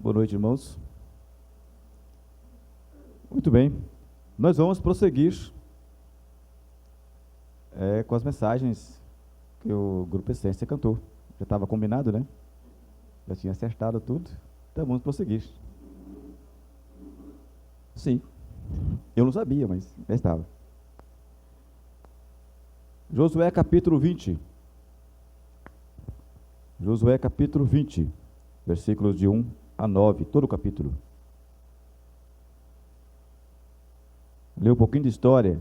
Boa noite, irmãos. Muito bem, nós vamos prosseguir com as mensagens que o Grupo Essência cantou. Já estava combinado, né? Já tinha acertado tudo, então vamos prosseguir. Sim, eu não sabia, mas já estava. Josué capítulo 20. Josué capítulo 20, versículos de 1 a 9, todo o capítulo. Lê um pouquinho de história.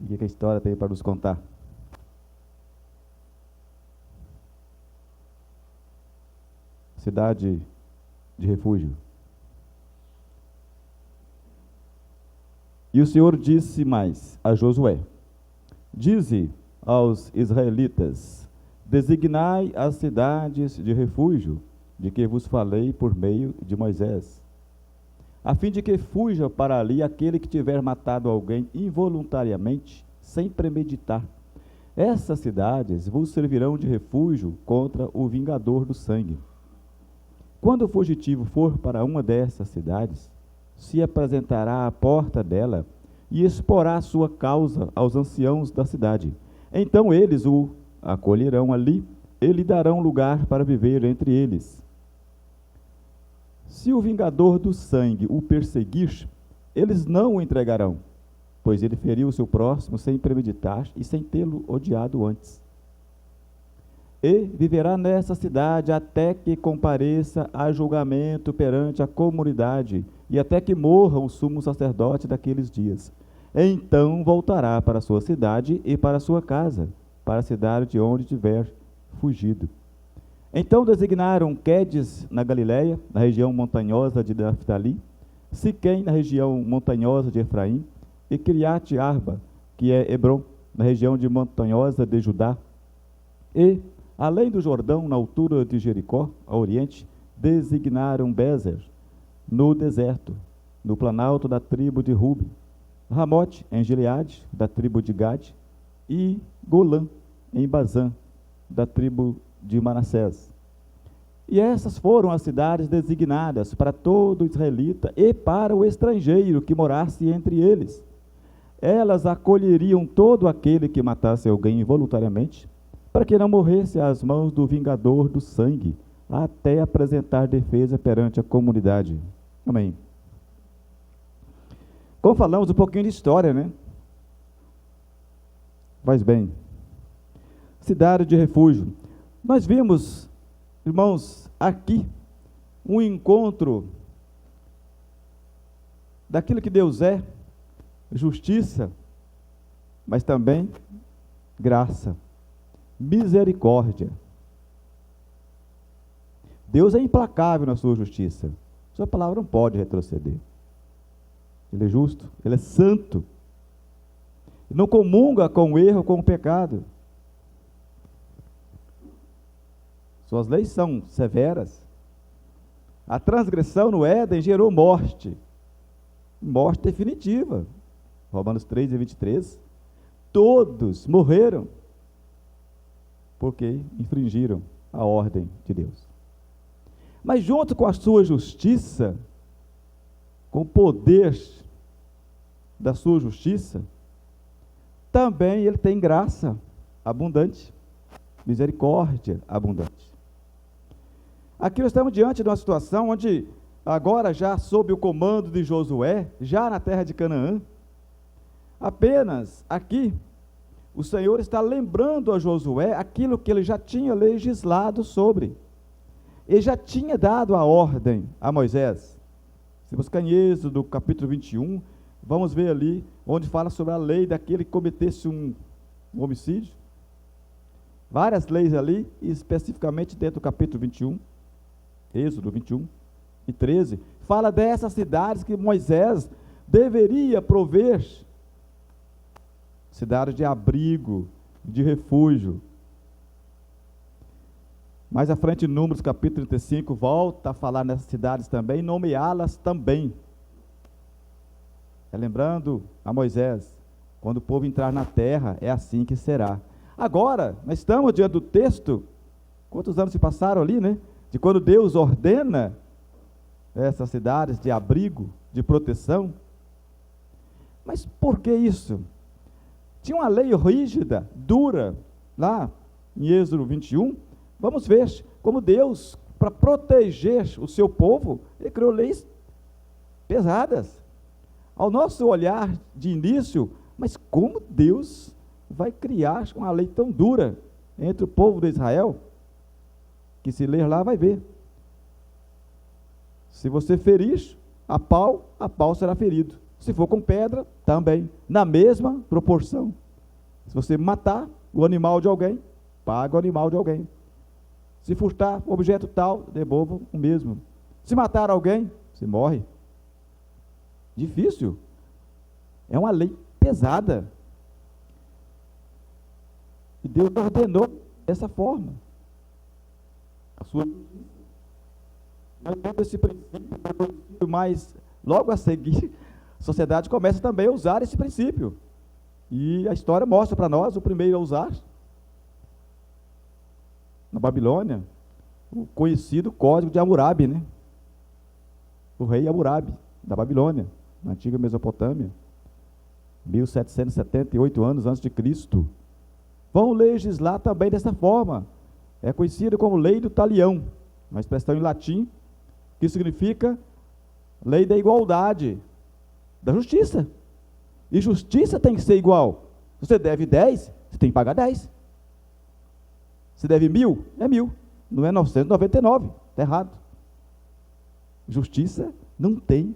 E o que a história tem para nos contar? Cidade de refúgio. E o Senhor disse mais a Josué: dize aos israelitas: designai as cidades de refúgio, de que vos falei por meio de Moisés, a fim de que fuja para ali aquele que tiver matado alguém involuntariamente, sem premeditar. Essas cidades vos servirão de refúgio contra o vingador do sangue. Quando o fugitivo for para uma dessas cidades, se apresentará à porta dela e exporá sua causa aos anciãos da cidade. Então eles o acolherão ali e lhe darão lugar para viver entre eles. Se o vingador do sangue o perseguir, eles não o entregarão, pois ele feriu o seu próximo sem premeditar e sem tê-lo odiado antes. E viverá nessa cidade até que compareça a julgamento perante a comunidade e até que morra o sumo sacerdote daqueles dias. Então voltará para a sua cidade e para a sua casa, para a cidade de onde tiver fugido. Então designaram Quedes na Galiléia, na região montanhosa de Naftali, Siquém na região montanhosa de Efraim, e Criate Arba, que é Hebrom, na região de montanhosa de Judá. E, além do Jordão, na altura de Jericó, a oriente, designaram Bezer, no deserto, no planalto da tribo de Ruben, Ramote, em Gileade, da tribo de Gade, e Golã, em Bazã, da tribo de Manassés. E essas foram as cidades designadas para todo israelita e para o estrangeiro que morasse entre eles. Elas acolheriam todo aquele que matasse alguém involuntariamente, para que não morresse às mãos do vingador do sangue, até apresentar defesa perante a comunidade. Amém. Como falamos um pouquinho de história, né? Faz bem. Cidade de refúgio. Nós vimos, irmãos, aqui um encontro daquilo que Deus é, justiça, mas também graça, misericórdia. Deus é implacável na sua justiça. Sua palavra não pode retroceder. Ele é justo, ele é santo. Não comunga com o erro, com o pecado. Suas leis são severas. A transgressão no Éden gerou morte. Morte definitiva. Romanos 3:23. Todos morreram porque infringiram a ordem de Deus. Mas junto com a sua justiça, com o poder da sua justiça, também ele tem graça abundante, misericórdia abundante. Aqui nós estamos diante de uma situação onde, agora já sob o comando de Josué, já na terra de Canaã, apenas aqui, o Senhor está lembrando a Josué aquilo que ele já tinha legislado sobre. Ele já tinha dado a ordem a Moisés. Se buscar em Êxodo, capítulo 21, vamos ver ali, onde fala sobre a lei daquele que cometesse um homicídio. Várias leis ali, especificamente dentro do capítulo 21, Êxodo 21 e 13, fala dessas cidades que Moisés deveria prover, cidades de abrigo, de refúgio. Mais à frente, em Números capítulo 35, volta a falar nessas cidades também, nomeá-las também. Lembrando a Moisés, quando o povo entrar na terra, é assim que será. Agora, nós estamos diante do texto, quantos anos se passaram ali, né? De quando Deus ordena essas cidades de abrigo, de proteção. Mas por que isso? Tinha uma lei rígida, dura, lá em Êxodo 21. Vamos ver como Deus, para proteger o seu povo, ele criou leis pesadas. Ao nosso olhar de início, mas como Deus vai criar uma lei tão dura entre o povo de Israel? Que se ler lá vai ver. Se você ferir a pau será ferido. Se for com pedra, também, na mesma proporção. Se você matar o animal de alguém, paga o animal de alguém. Se furtar objeto tal, devolva o mesmo. Se matar alguém, você morre. Difícil. É uma lei pesada. E Deus ordenou dessa forma. A sua esse princípio, mas logo a seguir, a sociedade começa também a usar esse princípio. E a história mostra para nós o primeiro a usar. Na Babilônia, o conhecido Código de Hammurabi, né? O rei Hammurabi, da Babilônia, na antiga Mesopotâmia, 1778 anos antes de Cristo. Vão legislar também dessa forma. É conhecido como Lei do Talião, uma expressão em latim que significa lei da igualdade, da justiça. E justiça tem que ser igual. Você deve 10, você tem que pagar 10. Se deve 1.000, é 1.000. Não é 999, está errado. Justiça não tem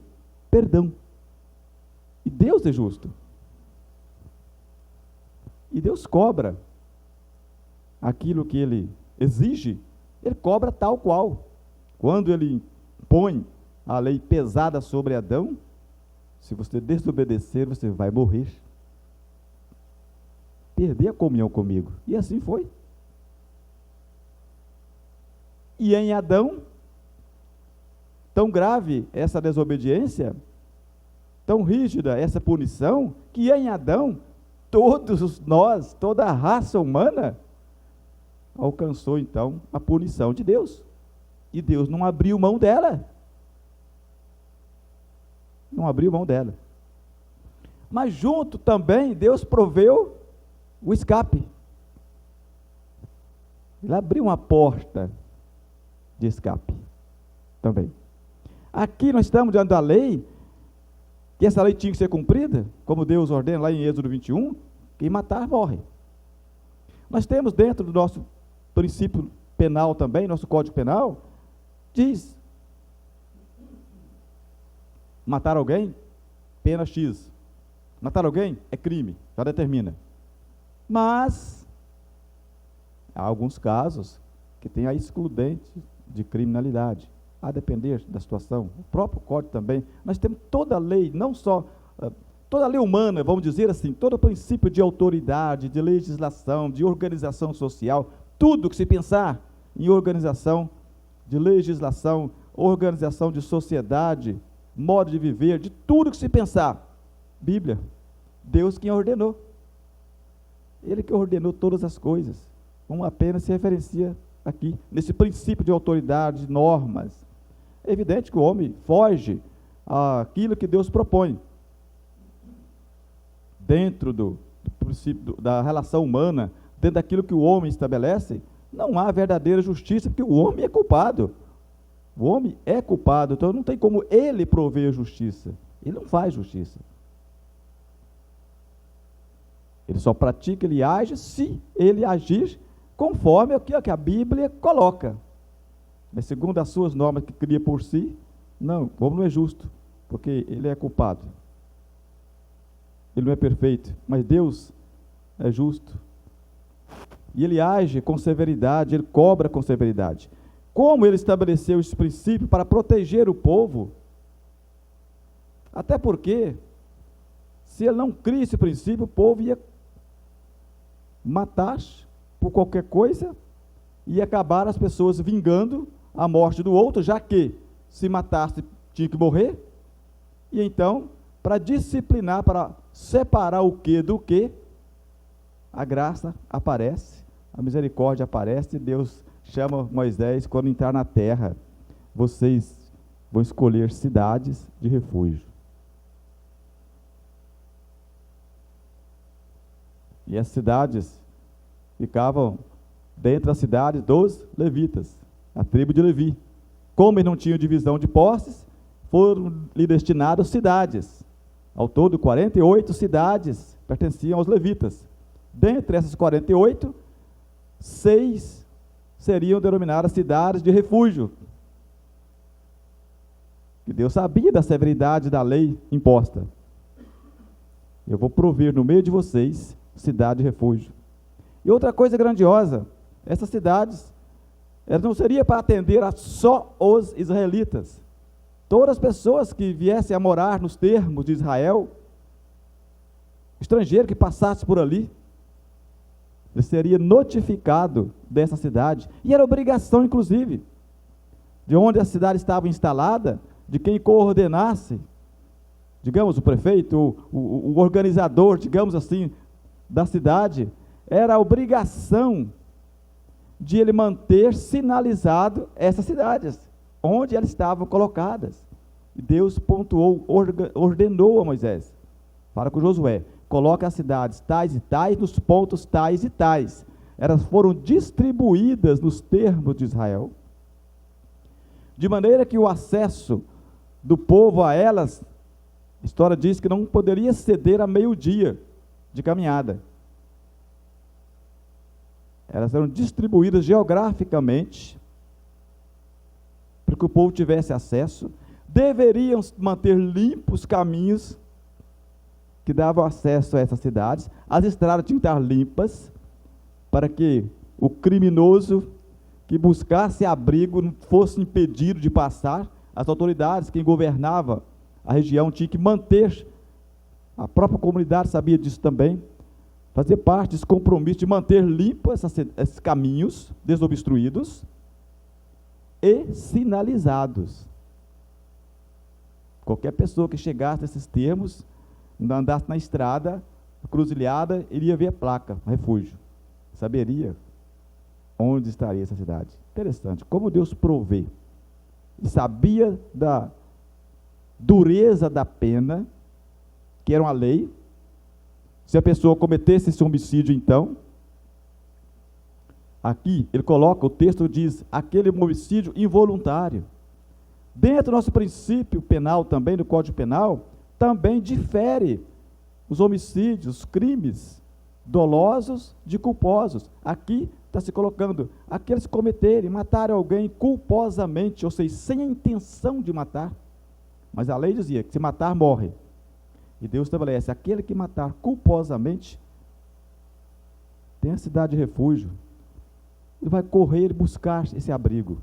perdão. E Deus é justo. E Deus cobra aquilo que Ele exige, Ele cobra tal qual. Quando Ele põe a lei pesada sobre Adão, se você desobedecer, você vai morrer. Perder a comunhão comigo. E assim foi. E em Adão, tão grave essa desobediência, tão rígida essa punição, que em Adão, todos nós, toda a raça humana, alcançou então a punição de Deus. E Deus não abriu mão dela. Não abriu mão dela. Mas junto também, Deus proveu o escape. Ele abriu uma porta de escape também. Aqui nós estamos diante da lei, que essa lei tinha que ser cumprida, como Deus ordena lá em Êxodo 21, quem matar morre. Nós temos dentro do nosso princípio penal também, nosso Código Penal, diz, matar alguém, pena X. Matar alguém é crime, já determina. Mas, há alguns casos que tem a excludente de criminalidade, a depender da situação. O próprio Código também. Nós temos toda a lei, não só, toda a lei humana, vamos dizer assim, todo o princípio de autoridade, de legislação, de organização social, tudo que se pensar em organização de legislação, organização de sociedade, modo de viver, de tudo que se pensar, Bíblia, Deus quem ordenou. Ele que ordenou todas as coisas. Apenas se referencia aqui, nesse princípio de autoridade, de normas. É evidente que o homem foge àquilo que Deus propõe. Dentro do princípio da relação humana, dentro daquilo que o homem estabelece, não há verdadeira justiça, porque o homem é culpado. O homem é culpado, então não tem como ele prover justiça. Ele não faz justiça. Ele só pratica, ele age, se ele agir conforme o que a Bíblia coloca. Mas segundo as suas normas que cria por si, não, como não é justo, porque ele é culpado. Ele não é perfeito, mas Deus é justo. E ele age com severidade, ele cobra com severidade. Como ele estabeleceu esse princípio para proteger o povo? Até porque, se ele não cria esse princípio, o povo ia matar por qualquer coisa e acabar as pessoas vingando a morte do outro, já que se matasse tinha que morrer. E então, para disciplinar, para separar o que do que, a graça aparece, a misericórdia aparece, e Deus chama Moisés quando entrar na terra. Vocês vão escolher cidades de refúgio. E as cidades ficavam dentro das cidades dos levitas, a tribo de Levi. Como eles não tinham divisão de posses, foram lhe destinadas cidades. Ao todo, 48 cidades pertenciam aos levitas. Dentre essas 48, 6 seriam denominadas cidades de refúgio. E Deus sabia da severidade da lei imposta. Eu vou prover no meio de vocês cidade de refúgio. E outra coisa grandiosa, essas cidades, elas não seriam para atender a só os israelitas. Todas as pessoas que viessem a morar nos termos de Israel, estrangeiro que passasse por ali, ele seria notificado dessa cidade, e era obrigação, inclusive, de onde a cidade estava instalada, de quem coordenasse, digamos, o prefeito, o organizador, digamos assim, da cidade, era a obrigação de ele manter sinalizado essas cidades, onde elas estavam colocadas. E Deus pontuou, ordenou a Moisés, fala com Josué, coloca as cidades tais e tais, nos pontos tais e tais. Elas foram distribuídas nos termos de Israel, de maneira que o acesso do povo a elas, a história diz que não poderia ceder a meio-dia de caminhada. Elas eram distribuídas geograficamente, para que o povo tivesse acesso. Deveriam manter limpos os caminhos que davam acesso a essas cidades. As estradas tinham que estar limpas, para que o criminoso que buscasse abrigo não fosse impedido de passar. As autoridades, quem governava a região, tinha que manter, a própria comunidade sabia disso também, fazer parte desse compromisso de manter limpos esses caminhos desobstruídos e sinalizados. Qualquer pessoa que chegasse nesses termos, andasse na estrada, cruzilhada, iria ver a placa, refúgio. Saberia onde estaria essa cidade. Interessante, como Deus provê. E sabia da dureza da pena, que era uma lei. Se a pessoa cometesse esse homicídio, então, aqui ele coloca, o texto diz, aquele homicídio involuntário. Dentro do nosso princípio penal também, do Código Penal, também difere os homicídios, os crimes dolosos de culposos. Aqui está se colocando, aqueles que cometerem, matarem alguém culposamente, ou seja, sem a intenção de matar. Mas a lei dizia que se matar, morre. E Deus estabelece, aquele que matar culposamente, tem a cidade de refúgio. Ele vai correr e buscar esse abrigo.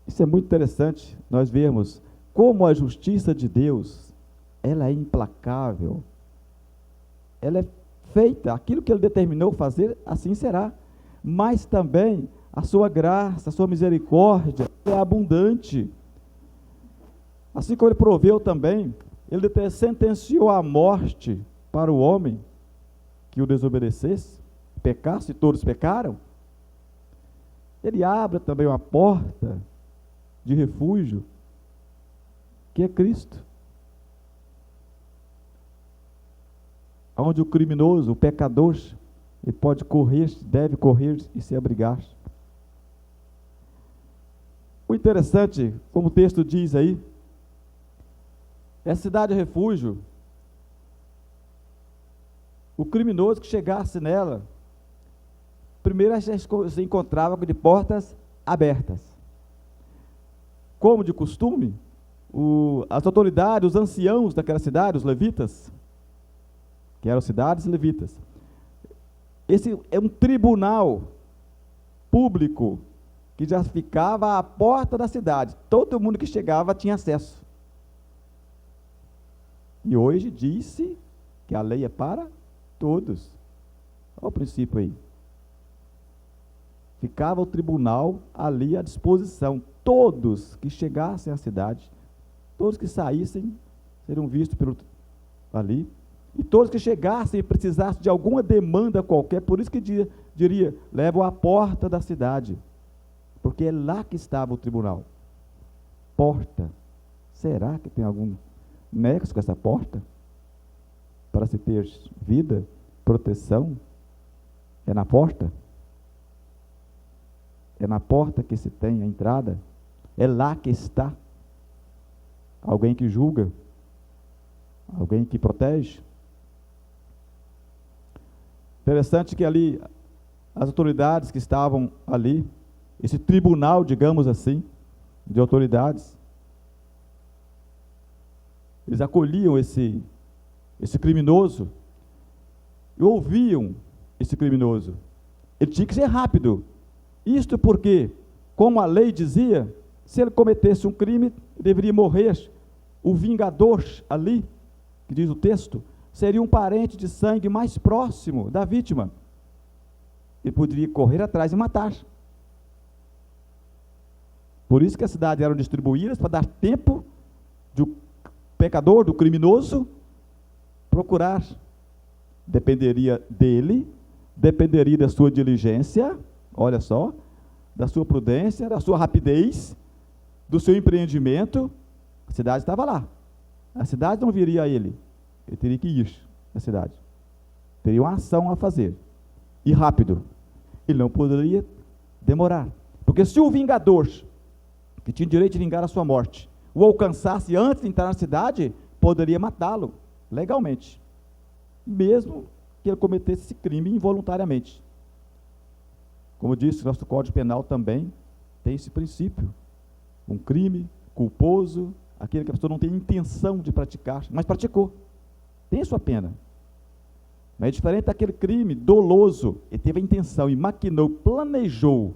Isso é muito interessante, nós vemos como a justiça de Deus, ela é implacável. Ela é feita, aquilo que Ele determinou fazer, assim será. Mas também a sua graça, a sua misericórdia é abundante. Assim como Ele proveu também, Ele sentenciou a morte para o homem que o desobedecesse, pecasse, e todos pecaram. Ele abre também uma porta de refúgio, que é Cristo. Onde o criminoso, o pecador, ele pode correr, deve correr e se abrigar. O interessante, como o texto diz aí, essa cidade de refúgio, o criminoso que chegasse nela, primeiro se encontrava de portas abertas. Como de costume, as autoridades, os anciãos daquela cidade, os levitas, que eram cidades levitas, esse é um tribunal público que já ficava à porta da cidade. Todo mundo que chegava tinha acesso. E hoje diz-se que a lei é para todos. Olha o princípio aí. Ficava o tribunal ali à disposição. Todos que chegassem à cidade, todos que saíssem, seriam vistos ali. E todos que chegassem e precisassem de alguma demanda qualquer, por isso que diria, levam à porta da cidade, porque é lá que estava o tribunal. Porta. Será que tem algum nexo com essa porta? Para se ter vida, proteção, é na porta? É na porta que se tem a entrada? É lá que está alguém que julga, alguém que protege. Interessante que ali, as autoridades que estavam ali, esse tribunal, digamos assim, de autoridades, eles acolhiam esse criminoso e ouviam esse criminoso. Ele tinha que ser rápido. Isto porque, como a lei dizia, se ele cometesse um crime, deveria morrer. O vingador ali, que diz o texto, seria um parente de sangue mais próximo da vítima. Ele poderia correr atrás e matar. Por isso que as cidades eram distribuídas para dar tempo do pecador, do criminoso, procurar. Dependeria dele, dependeria da sua diligência, olha só, da sua prudência, da sua rapidez, do seu empreendimento. A cidade estava lá. A cidade não viria a ele. Ele teria que ir à cidade. Teria uma ação a fazer. E rápido. Ele não poderia demorar. Porque se o vingador, que tinha direito de vingar a sua morte, o alcançasse antes de entrar na cidade, poderia matá-lo, legalmente. Mesmo que ele cometesse esse crime involuntariamente. Como disse, nosso Código Penal também tem esse princípio. Um crime culposo, aquele que a pessoa não tem intenção de praticar, mas praticou. Tem a sua pena. Mas é diferente daquele crime doloso. Ele teve a intenção e maquinou, planejou.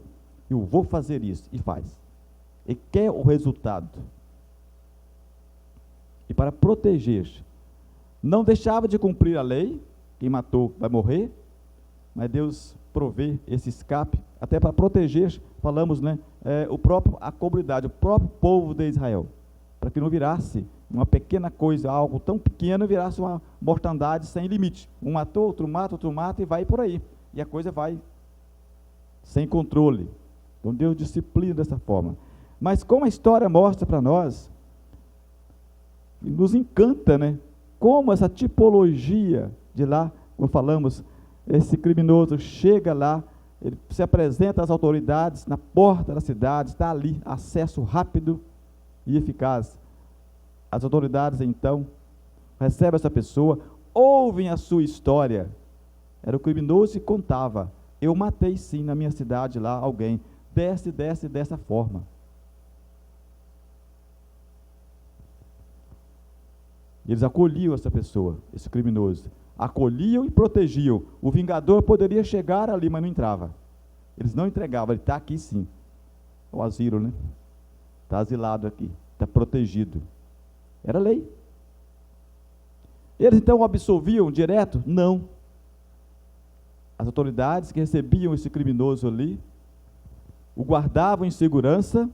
Eu vou fazer isso, e faz. Ele quer o resultado. E para proteger, não deixava de cumprir a lei. Quem matou vai morrer, mas Deus provê esse escape, até para proteger, falamos, né, a comunidade, o próprio povo de Israel, para que não virasse uma pequena coisa, algo tão pequeno, virasse uma mortandade sem limite. Um matou, outro mata, e vai por aí. E a coisa vai sem controle. Então Deus disciplina dessa forma. Mas como a história mostra para nós, nos encanta, né? Como essa tipologia de lá, como falamos, esse criminoso chega lá, ele se apresenta às autoridades na porta da cidade, está ali, acesso rápido e eficaz. As autoridades então recebem essa pessoa, ouvem a sua história. Era o criminoso e contava: eu matei sim na minha cidade lá alguém, dessa forma. Eles acolhiam essa pessoa, esse criminoso. Acolhiam e protegiam. O vingador poderia chegar ali, mas não entrava. Eles não entregavam. Ele está aqui sim. O asilo, né? Está asilado aqui. Está protegido. Era lei. Eles então o absolviam direto? Não. As autoridades que recebiam esse criminoso ali, o guardavam em segurança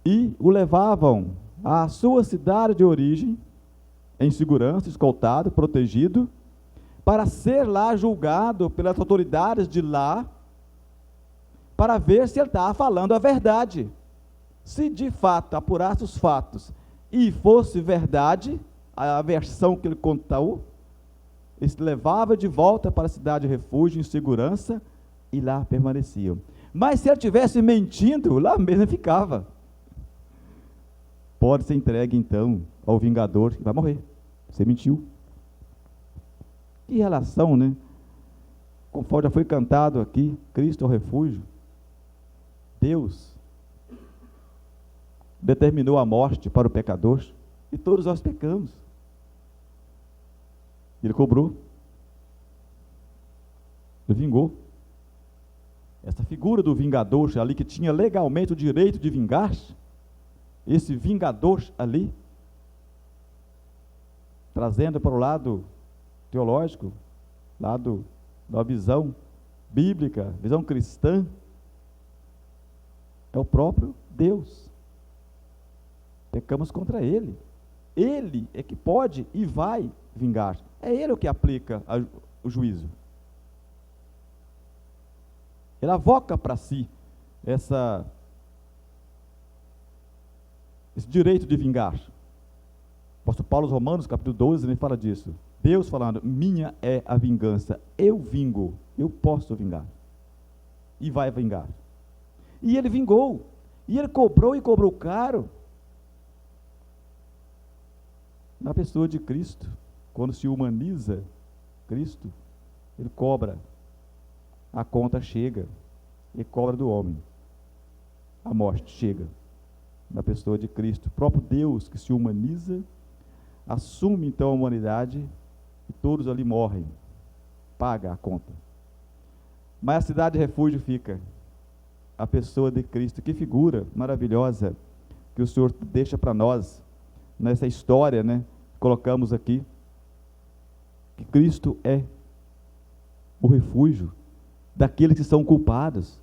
e o levavam à sua cidade de origem, em segurança, escoltado, protegido, para ser lá julgado pelas autoridades de lá, para ver se ele estava falando a verdade. Se de fato apurasse os fatos e fosse verdade, a versão que ele contou, ele se levava de volta para a cidade de refúgio, em segurança, e lá permaneciam. Mas se ele estivesse mentindo, lá mesmo ficava. Pode ser entregue então ao vingador, que vai morrer. Você mentiu. Que relação, né? Conforme já foi cantado aqui, Cristo é o refúgio. Deus determinou a morte para o pecador, e todos nós pecamos. Ele cobrou. Ele vingou. Essa figura do vingador ali, que tinha legalmente o direito de vingar, esse vingador ali, trazendo para o lado teológico, lado da visão bíblica, visão cristã, é o próprio Deus. Pecamos contra Ele. Ele é que pode e vai vingar. É ele o que aplica o juízo. Ele avoca para si esse direito de vingar. O apóstolo Paulo, Romanos, capítulo 12, ele fala disso. Deus falando, minha é a vingança, eu vingo, eu posso vingar. E vai vingar. E ele vingou. E ele cobrou, e cobrou caro. Na pessoa de Cristo, quando se humaniza Cristo, ele cobra. A conta chega. Ele cobra do homem. A morte chega. Na pessoa de Cristo. O próprio Deus que se humaniza, assume então a humanidade, e todos ali morrem. Paga a conta. Mas a cidade de refúgio fica. A pessoa de Cristo. Que figura maravilhosa que o Senhor deixa para nós nessa história, né? Colocamos aqui que Cristo é o refúgio daqueles que são culpados.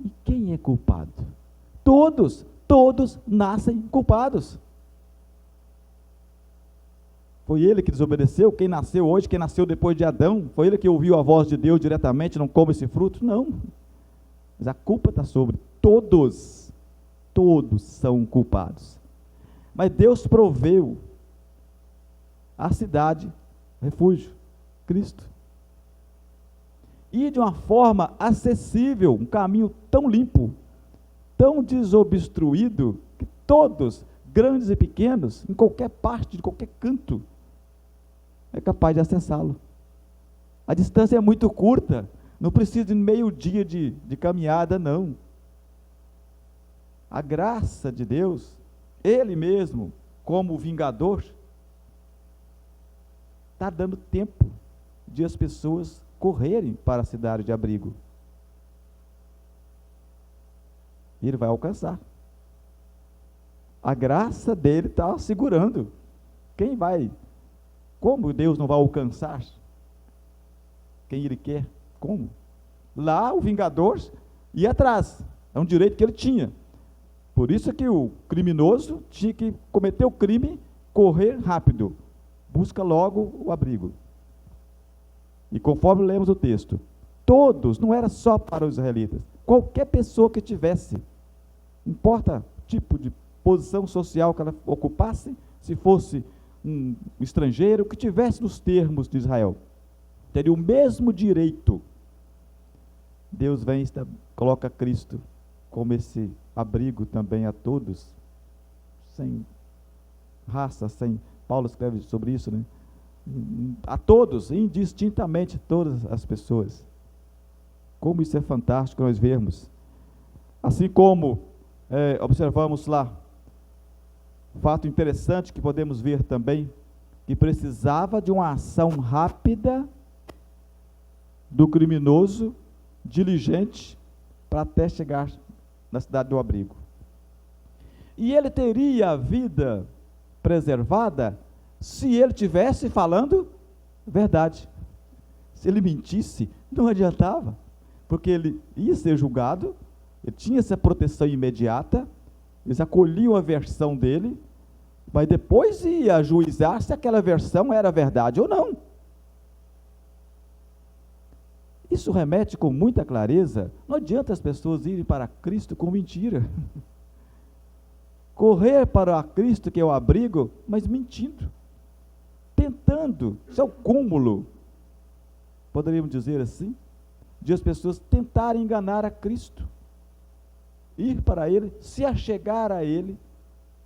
E quem é culpado? Todos nascem culpados. Foi ele que desobedeceu, quem nasceu hoje, quem nasceu depois de Adão, foi ele que ouviu a voz de Deus diretamente, não come esse fruto? Não. Mas a culpa está sobre todos são culpados. Mas Deus proveu a cidade, refúgio, Cristo. E de uma forma acessível, um caminho tão limpo, tão desobstruído, que todos, grandes e pequenos, em qualquer parte, de qualquer canto, é capaz de acessá-lo. A distância é muito curta, não precisa de meio dia de caminhada, não. A graça de Deus, Ele mesmo, como vingador, está dando tempo de as pessoas correrem para a cidade de abrigo. E Ele vai alcançar. A graça dele está segurando. Quem vai? Como Deus não vai alcançar quem Ele quer? Como? Lá o vingador ia atrás. É um direito que ele tinha. Por isso que o criminoso tinha que cometer o crime, correr rápido. Busca logo o abrigo. E conforme lemos o texto, todos, não era só para os israelitas, qualquer pessoa que tivesse, não importa o tipo de posição social que ela ocupasse, se fosse um estrangeiro, que tivesse nos termos de Israel, teria o mesmo direito. Deus vem e coloca Cristo como esse abrigo também a todos, sem raça, sem... Paulo escreve sobre isso, né? A todos, indistintamente, todas as pessoas. Como isso é fantástico nós vermos. Assim como observamos lá, fato interessante que podemos ver também, que precisava de uma ação rápida do criminoso, diligente, para até chegar na cidade do abrigo. E ele teria a vida preservada se ele tivesse falando verdade. Se ele mentisse, não adiantava, porque ele ia ser julgado, ele tinha essa proteção imediata, eles acolhiam a versão dele, mas depois ia ajuizar se aquela versão era verdade ou não. Isso remete com muita clareza, não adianta as pessoas irem para Cristo com mentira. Correr para Cristo, que é o abrigo, mas mentindo. Tentando, isso é o cúmulo, poderíamos dizer assim, de as pessoas tentarem enganar a Cristo. Ir para Ele, se achegar a Ele,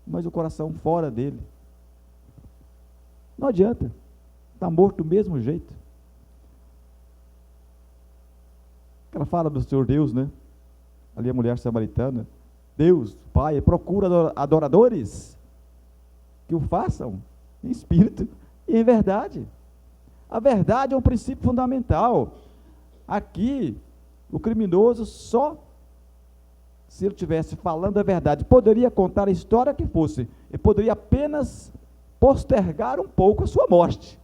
mas o coração fora dele. Não adianta, está morto do mesmo jeito. Ela fala do Senhor Deus, né? Ali a mulher samaritana, Deus, Pai, procura adoradores que o façam em espírito e em verdade. A verdade é um princípio fundamental. Aqui, o criminoso só, se ele estivesse falando a verdade, poderia contar a história que fosse, ele poderia apenas postergar um pouco a sua morte,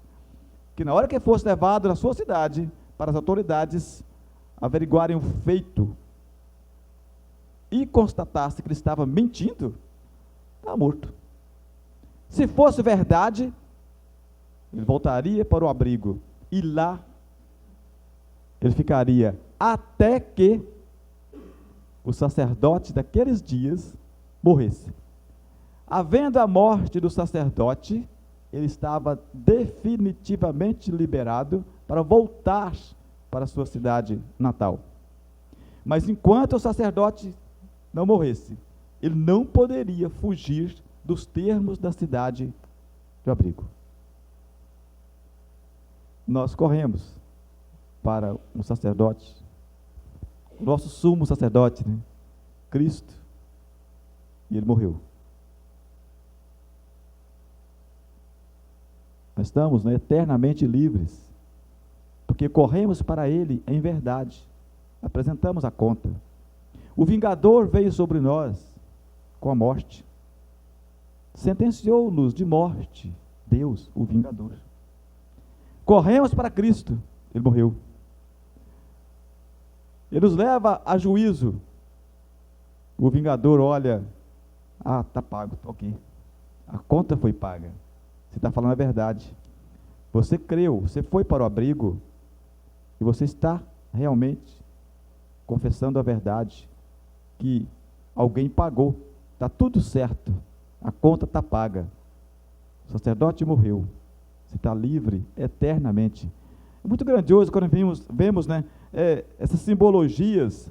que na hora que fosse levado na sua cidade, para as autoridades averiguarem o feito, e constatasse que ele estava mentindo, estava morto. Se fosse verdade, ele voltaria para o abrigo, e lá ele ficaria até que o sacerdote daqueles dias morresse. Havendo a morte do sacerdote, ele estava definitivamente liberado para voltar para a sua cidade natal. Mas enquanto o sacerdote não morresse, ele não poderia fugir dos termos da cidade de abrigo. Nós corremos para um sacerdote, o nosso sumo sacerdote, né? Cristo, e ele morreu. Nós estamos, né, eternamente livres, porque corremos para ele em verdade, apresentamos a conta. O vingador veio sobre nós com a morte, sentenciou-nos de morte, Deus, o vingador. Corremos para Cristo, ele morreu. Ele nos leva a juízo. O vingador olha, está pago, ok. A conta foi paga. Você está falando a verdade. Você creu, você foi para o abrigo, e você está realmente confessando a verdade, que alguém pagou, está tudo certo, a conta está paga. O sacerdote morreu, você está livre eternamente. É muito grandioso quando vemos né, essas simbologias,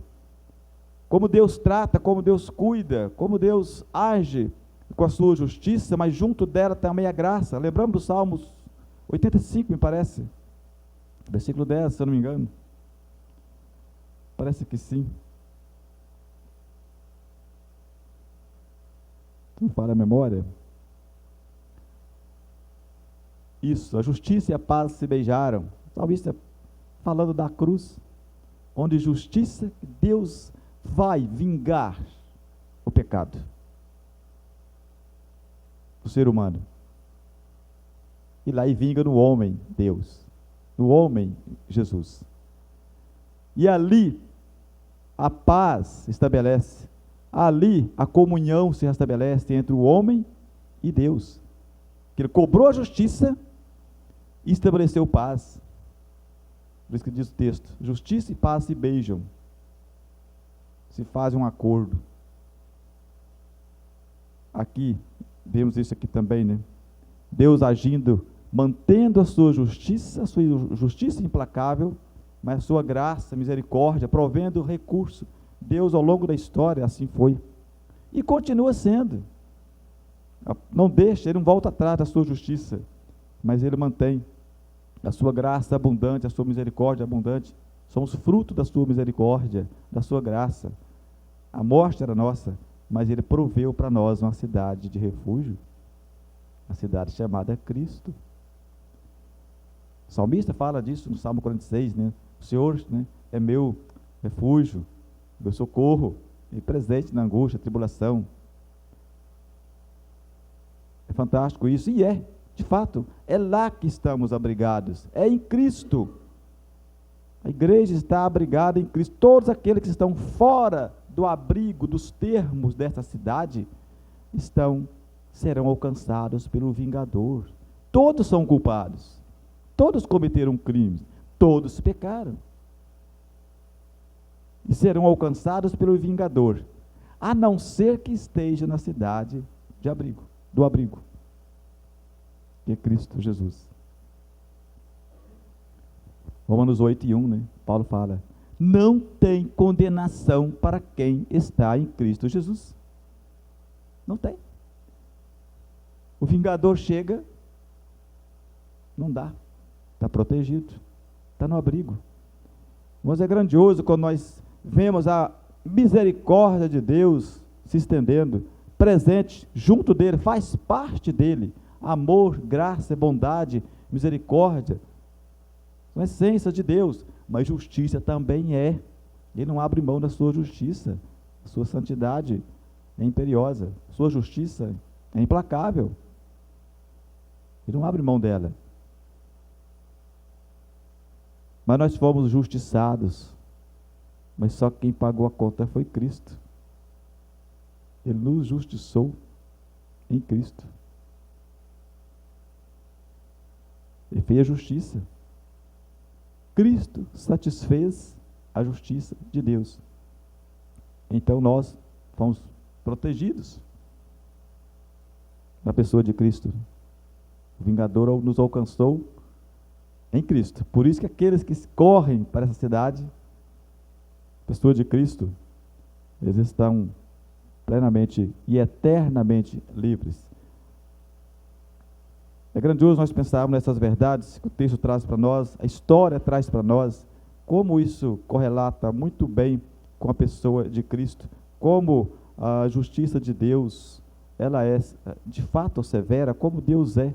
como Deus trata, como Deus cuida, como Deus age com a sua justiça, mas junto dela também a graça. Lembramos do Salmos 85, me parece, versículo 10, se eu não me engano. Parece que sim. Não falha a memória? Isso, a justiça e a paz se beijaram. O salmista falando da cruz, onde justiça, Deus vai vingar o pecado do ser humano. E lá e vinga no homem, Deus. No homem, Jesus. E ali a paz se estabelece. Ali a comunhão se restabelece entre o homem e Deus. Que ele cobrou a justiça e estabeleceu paz. Por isso que diz o texto: justiça e paz se beijam, se fazem um acordo. Aqui, vemos isso aqui também, né? Deus agindo, mantendo a sua justiça implacável, mas a sua graça, misericórdia, provendo recurso. Deus, ao longo da história, assim foi. E continua sendo. Não deixa, ele não volta atrás da sua justiça, mas ele mantém a sua graça abundante, a sua misericórdia abundante. Somos fruto da sua misericórdia, da sua graça. A morte era nossa, mas ele proveu para nós uma cidade de refúgio, a cidade chamada Cristo. O salmista fala disso no Salmo 46, né? O Senhor, né, é meu refúgio, meu socorro, e presente na angústia, tribulação. É fantástico isso, e de fato, é lá que estamos abrigados, é em Cristo. A igreja está abrigada em Cristo. Todos aqueles que estão fora do abrigo, dos termos dessa cidade, serão alcançados pelo vingador. Todos são culpados, todos cometeram crimes, todos pecaram, e serão alcançados pelo vingador, a não ser que esteja na cidade de abrigo, do abrigo, que é Cristo Jesus. Romanos 8:1, né? Paulo fala: não tem condenação para quem está em Cristo Jesus. Não tem. O vingador chega, não dá, está protegido, está no abrigo. Mas é grandioso quando nós vemos a misericórdia de Deus se estendendo, presente junto dele, faz parte dele. Amor, graça, bondade, misericórdia, são essências de Deus, mas justiça também é. Ele não abre mão da sua justiça, a sua santidade é imperiosa, sua justiça é implacável. Ele não abre mão dela. Mas nós fomos justiçados, mas só quem pagou a conta foi Cristo. Ele nos justiçou em Cristo. Ele fez a justiça. Cristo satisfez a justiça de Deus. Então nós fomos protegidos na pessoa de Cristo. O vingador nos alcançou em Cristo. Por isso que aqueles que correm para essa cidade, pessoa de Cristo, eles estão plenamente e eternamente livres. É grandioso nós pensarmos nessas verdades que o texto traz para nós, a história traz para nós, como isso correlata muito bem com a pessoa de Cristo, como a justiça de Deus, ela é de fato severa, como Deus é,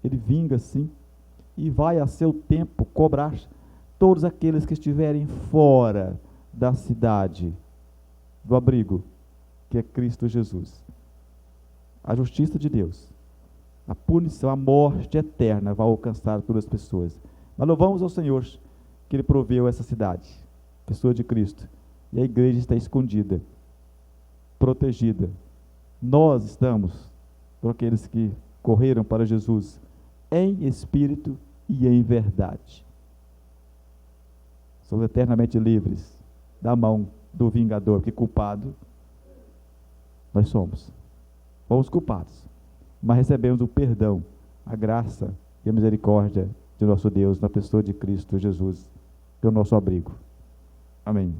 Ele vinga sim, e vai a seu tempo cobrar todos aqueles que estiverem fora da cidade, do abrigo, que é Cristo Jesus. A justiça de Deus, a punição, a morte eterna vai alcançar todas as pessoas. Mas louvamos ao Senhor que Ele proveu essa cidade, pessoa de Cristo, e a igreja está escondida, protegida. Nós estamos, por aqueles que correram para Jesus, em espírito e em verdade. Somos eternamente livres da mão do vingador, que culpado nós somos. Fomos culpados, mas recebemos o perdão, a graça e a misericórdia de nosso Deus na pessoa de Cristo Jesus, que é o nosso abrigo. Amém.